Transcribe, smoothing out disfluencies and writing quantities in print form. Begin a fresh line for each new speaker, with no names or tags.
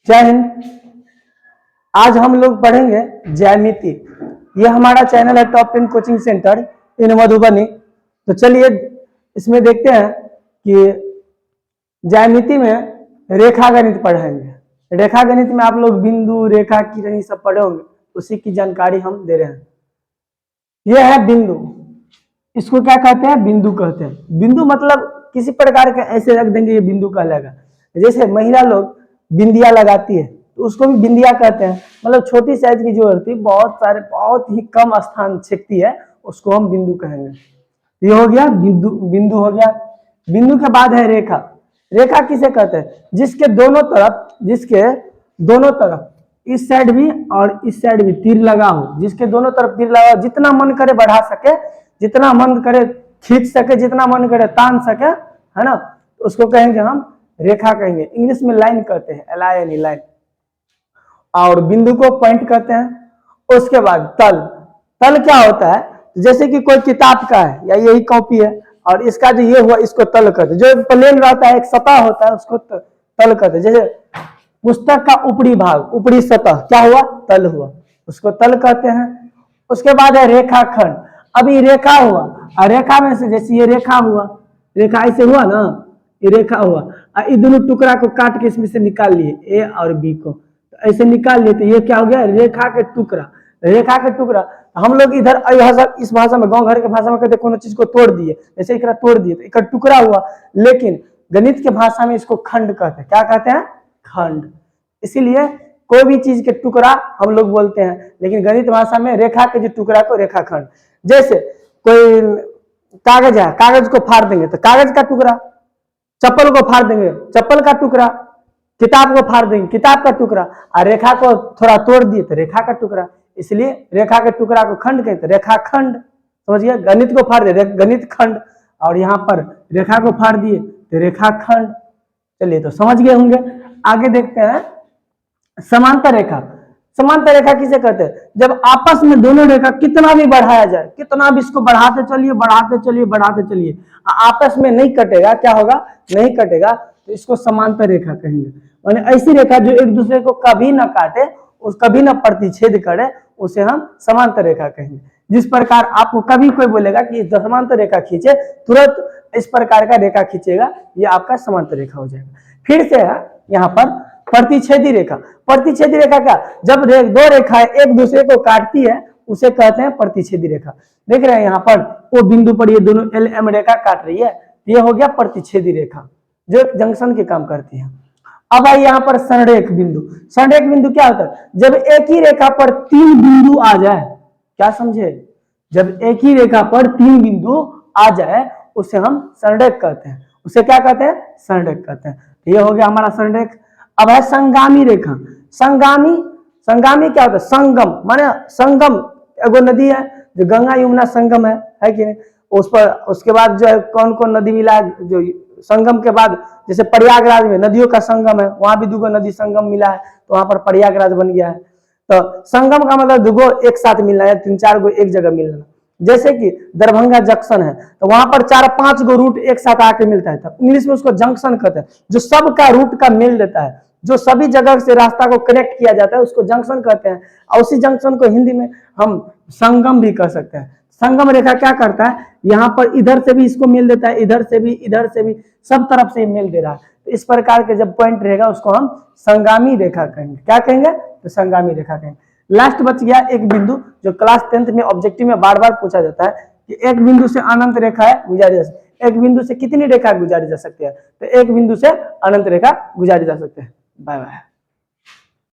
जय हिंद। आज हम लोग पढ़ेंगे ज्यामिति। ये हमारा चैनल है टॉप 10 कोचिंग सेंटर इन मधुबनी। तो चलिए इसमें देखते हैं कि ज्यामिति में रेखा गणित पढ़ेंगे। रेखा गणित में आप लोग बिंदु, रेखा, किरण सब पढ़े होंगे, उसी की जानकारी हम दे रहे हैं। यह है बिंदु, इसको क्या कहते हैं? बिंदु कहते हैं। बिंदु मतलब किसी प्रकार के ऐसे रख देंगे, ये बिंदु कहलाएगा। जैसे महिला लोग बिंदिया लगाती है तो उसको भी बिंदिया कहते हैं। मतलब छोटी साइज की जो होती है, बहुत ही कम स्थान छेकती है, उसको हम बिंदु कहेंगे। ये हो गया बिंदु। बिंदु हो गया। बिंदु के बाद है रेखा। रेखा किसे कहते हैं? जिसके दोनों तरफ इस साइड भी और इस साइड भी तीर लगा हो, जिसके दोनों तरफ तीर लगा हो, जितना मन करे बढ़ा सके, जितना मन करे खींच सके, जितना मन करे तान सके, है ना, तो उसको कहेंगे हम रेखा कहेंगे। इंग्लिश में लाइन कहते हैं, LINE, लाइन। और बिंदु को पॉइंट कहते हैं। उसके बाद तल। तल क्या होता है? जैसे कि कोई किताब का है या यही कॉपी है और इसका जो ये हुआ, इसको तल कहते हैं। जो प्लेन रहता है, एक सतह होता है, उसको तल कहते हैं। जैसे पुस्तक का ऊपरी भाग, ऊपरी सतह क्या हुआ? तल हुआ, उसको तल कहते हैं। उसके बाद है रेखाखंड। अभी रेखा हुआ और रेखा में से जैसे ये रेखा हुआ, रेखा ऐसे हुआ ना, ये रेखा हुआ और ये दोनों टुकड़ा को काट के इसमें से निकाल लिए, ए और बी को, तो ऐसे निकाल लिए, तो ये क्या हो गया? रेखा के टुकड़ा। रेखा के टुकड़ा हम लोग इधर इस भाषा में, गांव घर के भाषा में कहते कोनो चीज को तोड़ दिए, जैसे एक तोड़ दिए तो एक टुकड़ा हुआ। लेकिन गणित के भाषा में इसको खंड कहते हैं। क्या कहते हैं? खंड। इसीलिए कोई भी चीज के टुकड़ा हम लोग बोलते हैं, लेकिन गणित भाषा में रेखा के जो टुकड़ा को रेखाखंड। जैसे कोई कागज है, कागज को फाड़ देंगे तो कागज का टुकड़ा, चप्पल को फाड़ देंगे, चप्पल का टुकड़ा, किताब को फाड़ देंगे, किताब का टुकड़ा, और रेखा को थोड़ा तोड़ दिए तो रेखा का टुकड़ा। इसलिए रेखा के टुकड़ा को खंड कहते हैं, रेखाखंड। समझिए, गणित को फाड़ दिए गणित खंड, और यहाँ पर रेखा को फाड़ दिए तो रेखाखंड। चलिए, तो समझ गए होंगे। आगे देखते हैं समांतर रेखा। समांतर रेखा किसे कहते हैं? जब आपस में दोनों रेखा कितना भी बढ़ाया जाए, कितना भी इसको बढ़ाते चलिए, बढ़ाते चलिए, बढ़ाते चलिए, आपस में नहीं कटेगा, क्या होगा? नहीं कटेगा, तो इसको समांतर रेखा कहेंगे। माने ऐसी रेखा जो एक दूसरे को कभी ना काटे, उस कभी ना प्रतिच्छेद करे, उसे हम समांतर रेखा कहेंगे। जिस प्रकार आपको कभी कोई बोलेगा कि समांतर रेखा खींचे, तुरंत इस प्रकार का रेखा खींचेगा, ये आपका समांतर रेखा हो जाएगा। फिर से है यहाँ पर प्रतिच्छेदी रेखा। प्रतिच्छेदी रेखा क्या? जब दो रेखाएं एक दूसरे को काटती है, उसे कहते हैं प्रतिच्छेदी रेखा। देख रहे हैं यहाँ पर वो बिंदु पर ये दोनों LM रेखा काट रही है, ये हो गया प्रतिच्छेदी रेखा, जो जंक्शन के काम करती है। अब आई यहाँ पर संरेख बिंदु। संरेख बिंदु क्या होता है? जब एक ही रेखा पर 3 बिंदु आ जाए, क्या समझे? जब एक ही रेखा पर 3 बिंदु आ जाए, उसे हम संरेख कहते हैं। उसे क्या कहते हैं? संरेख कहते हैं। ये हो गया हमारा संरेख। अब है संगामी रेखा। संगामी क्या होता है? संगम, माने संगम, एगो नदी है जो गंगा यमुना संगम है कि नहीं? उस पर उसके बाद जो है कौन कौन नदी मिला है, जो संगम के बाद, जैसे प्रयागराज में नदियों का संगम है, वहां भी 2 नदी संगम मिला है, तो वहां पर प्रयागराज बन गया है। तो संगम का मतलब 2 एक साथ मिलना है, 3-4 गो एक जगह मिलना। जैसे कि दरभंगा जंक्शन है, तो वहां पर 4-5 गो रूट एक साथ आके मिलता है, तो इंग्लिश में उसको जंक्शन कहते हैं। जो सबका रूट का मेल देता है, जो सभी जगह से रास्ता को कनेक्ट किया जाता है, उसको जंक्शन कहते हैं। और उसी जंक्शन को हिंदी में हम संगम भी कह सकते हैं। संगम रेखा क्या करता है? यहाँ पर इधर से भी इसको मेल देता है, इधर से भी, सब तरफ से मेल दे रहा है। तो इस प्रकार के जब पॉइंट रहेगा, उसको हम संगामी रेखा कहेंगे। क्या कहेंगे? तो संगामी रेखा कहेंगे। लास्ट बच गया एक बिंदु, जो क्लास 10th में ऑब्जेक्टिव में बार बार पूछा जाता है कि एक बिंदु से अनंत रेखा है गुजारी जा सकती है। एक बिंदु से कितनी रेखा गुजारी जा सकती है? तो एक बिंदु से अनंत रेखा गुजारी जा सकते हैं। Bye bye.